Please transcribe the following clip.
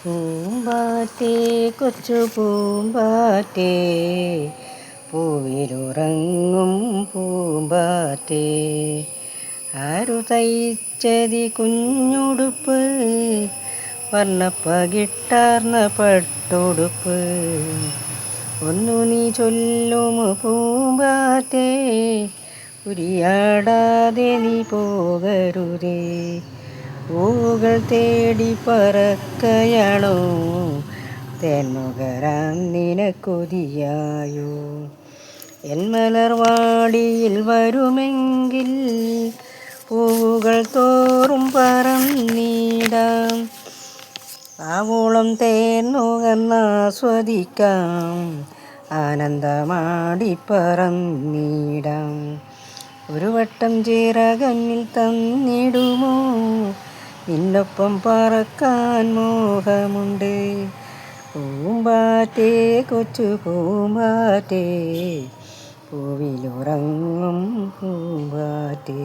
പൂമ്പാറ്റേ കൊച്ചു പൂമ്പാറ്റേ പൂവിലുറങ്ങും പൂമ്പാറ്റേ ആരു തയ്ച്ചതി കുഞ്ഞുടുപ്പ് വർണ്ണപ്പകിട്ടാർന്ന പട്ടുടുപ്പ് ഒന്നു നീ ചൊല്ലുമോ പൂമ്പാറ്റേ ഉരിയാടാതെ നീ പോകരുതേ പൂകൾ തേടി പറക്കയാണോ തേൻമുകരാൻ നിനക്കൊതിയായോ എൻ മലർവാടിയിൽ വരുമെങ്കിൽ പൂവുകൾ തോറും പറന്നിടാം ആവോളം തേൻ നുകർന്നാസ്വദിക്കാം ആനന്ദമാടി പറന്നിടാം ഒരു വട്ടം ചിറകന്നിൽ തന്നിടുമോ നിന്നൊപ്പം പറക്കാൻ മോഹമുണ്ട് പൂമ്പാറ്റേ കൊച്ചു പൂമ്പാറ്റേ പൂവിലുറങ്ങും പൂമ്പാറ്റേ.